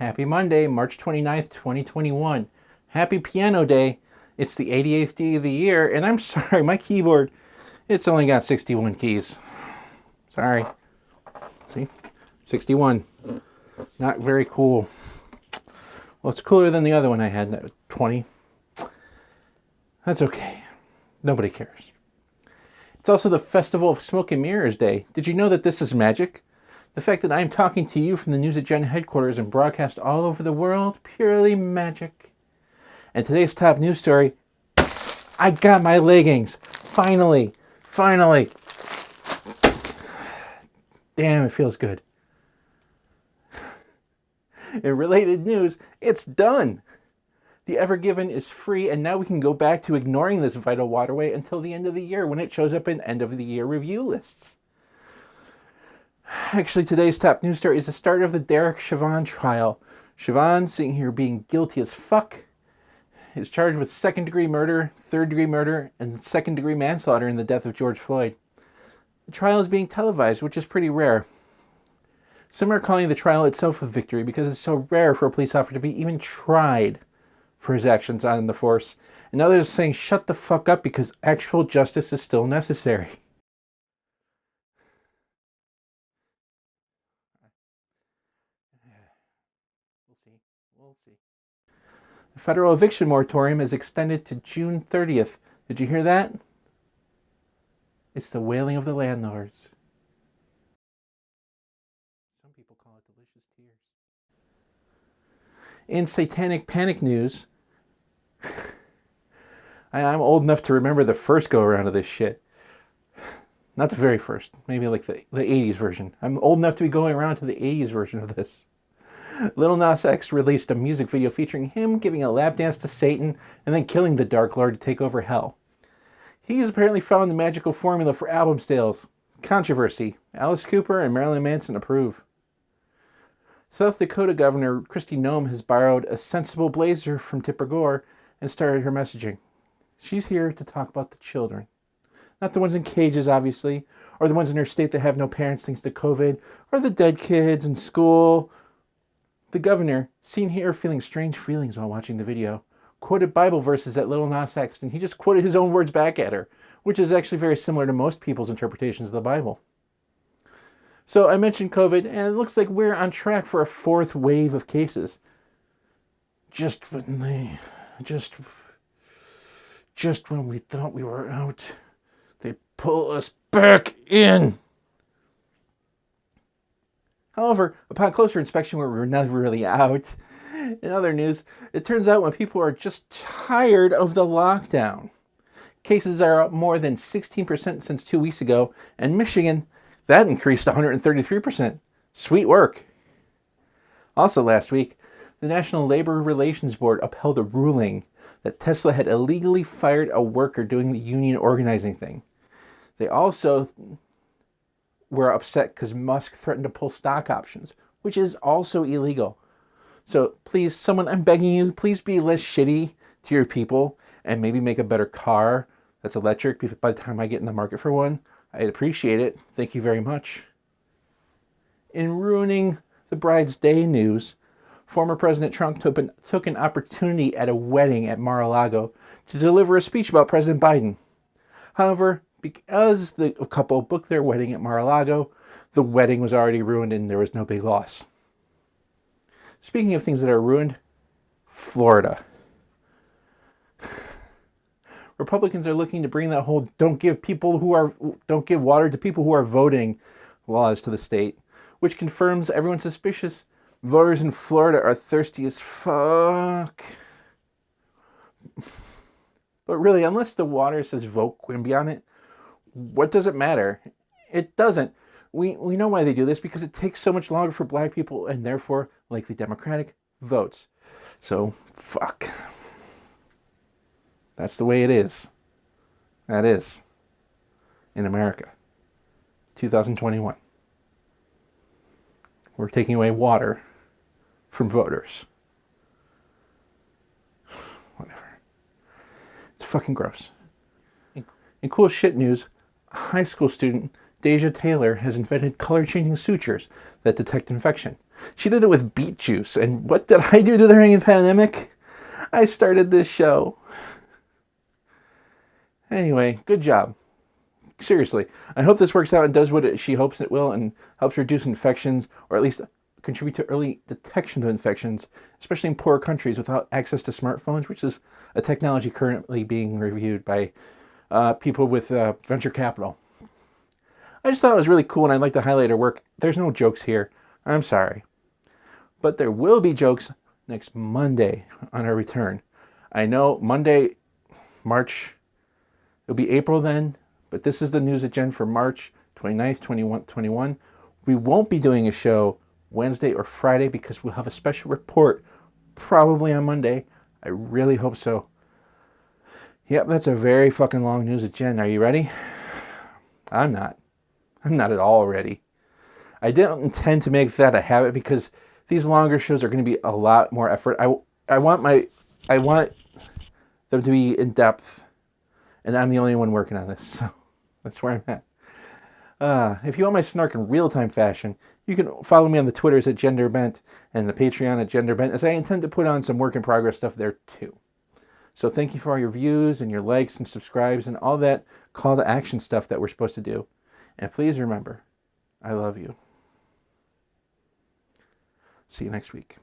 Happy Monday, March 29th, 2021. Happy Piano Day. It's the 88th day of the year, and I'm sorry, my keyboard, it's only got 61 keys. Sorry. See? 61. Not very cool. Well, it's cooler than the other one I had, 20. That's okay. Nobody cares. It's also the Festival of Smoke and Mirrors Day. Did you know that this is magic? The fact that I'm talking to you from the News Agenda headquarters and broadcast all over the world, purely magic. And today's top news story, I got my leggings. Finally. Damn, it feels good. In related news, it's done. The Ever Given is free, and now we can go back to ignoring this vital waterway until the end of the year when it shows up in end of the year review lists. Actually, today's top news story is the start of the Derek Chauvin trial. Chauvin, sitting here being guilty as fuck, is charged with second-degree murder, third-degree murder, and second-degree manslaughter in the death of George Floyd. The trial is being televised, which is pretty rare. Some are calling the trial itself a victory because it's so rare for a police officer to be even tried for his actions on the force. And others are saying, shut the fuck up because actual justice is still necessary. We'll see. The federal eviction moratorium is extended to June 30th. Did you hear that? It's the wailing of the landlords. Some people call it delicious tears. In satanic panic news, I'm old enough to remember the first go-around of this shit. Not the very first. Maybe like the 80s version. I'm old enough to be going around to the 80s version of this. Lil Nas X released a music video featuring him giving a lap dance to Satan and then killing the Dark Lord to take over hell. He's apparently found the magical formula for album sales. Controversy. Alice Cooper and Marilyn Manson approve. South Dakota Governor Kristi Noem has borrowed a sensible blazer from Tipper Gore and started her messaging. She's here to talk about the children. Not the ones in cages, obviously, or the ones in her state that have no parents thanks to COVID, or the dead kids in school. The governor, seen here feeling strange feelings while watching the video, quoted Bible verses at Lil Nas X, and he just quoted his own words back at her, which is actually very similar to most people's interpretations of the Bible. So I mentioned COVID, and it looks like we're on track for a fourth wave of cases. Just when we thought we were out, they pull us back in. However, upon closer inspection, we were never really out. In other news, it turns out when people are just tired of the lockdown. Cases are up more than 16% since 2 weeks ago, and Michigan, that increased 133%. Sweet work. Also last week, the National Labor Relations Board upheld a ruling that Tesla had illegally fired a worker doing the union organizing thing. They also were upset because Musk threatened to pull stock options, which is also illegal. So please, someone, I'm begging you, please be less shitty to your people and maybe make a better car that's electric by the time I get in the market for one. I'd appreciate it. Thank you very much. In ruining the Bride's Day news, former President Trump took an opportunity at a wedding at Mar-a-Lago to deliver a speech about President Biden. However, because the couple booked their wedding at Mar-a-Lago, the wedding was already ruined and there was no big loss. Speaking of things that are ruined, Florida. Republicans are looking to bring that whole don't give water to people who are voting laws to the state, which confirms everyone's suspicious. Voters in Florida are thirsty as fuck. But really, unless the water says vote Quimby on it, what does it matter? It doesn't. We know why they do this, because it takes so much longer for black people and therefore likely Democratic votes. So, fuck. That's the way it is. That is. In America. 2021. We're taking away water from voters. Whatever. It's fucking gross. In cool shit news, high school student Deja Taylor has invented color-changing sutures that detect infection. She did it with beet juice. And what did I do during the pandemic? I started this show. Anyway, good job. Seriously, I hope this works out and does what she hopes it will and helps reduce infections, or at least contribute to early detection of infections, especially in poorer countries without access to smartphones, which is a technology currently being reviewed by people with venture capital. I just thought it was really cool, and I'd like to highlight her work. There's no jokes here. I'm sorry. But there will be jokes next Monday on our return. I know Monday, March, it'll be April then, but this is the news agenda for March 29th, 2021. We won't be doing a show Wednesday or Friday because we'll have a special report probably on Monday. I really hope so. Yep, that's a very fucking long news agenda. Are you ready? I'm not. I'm not at all ready. I didn't intend to make that a habit because these longer shows are going to be a lot more effort. I want them to be in depth, and I'm the only one working on this, so that's where I'm at. If you want my snark in real-time fashion, you can follow me on the Twitters at GenderBent and the Patreon at GenderBent, as I intend to put on some work-in-progress stuff there too. So thank you for all your views and your likes and subscribes and all that call to action stuff that we're supposed to do. And please remember, I love you. See you next week.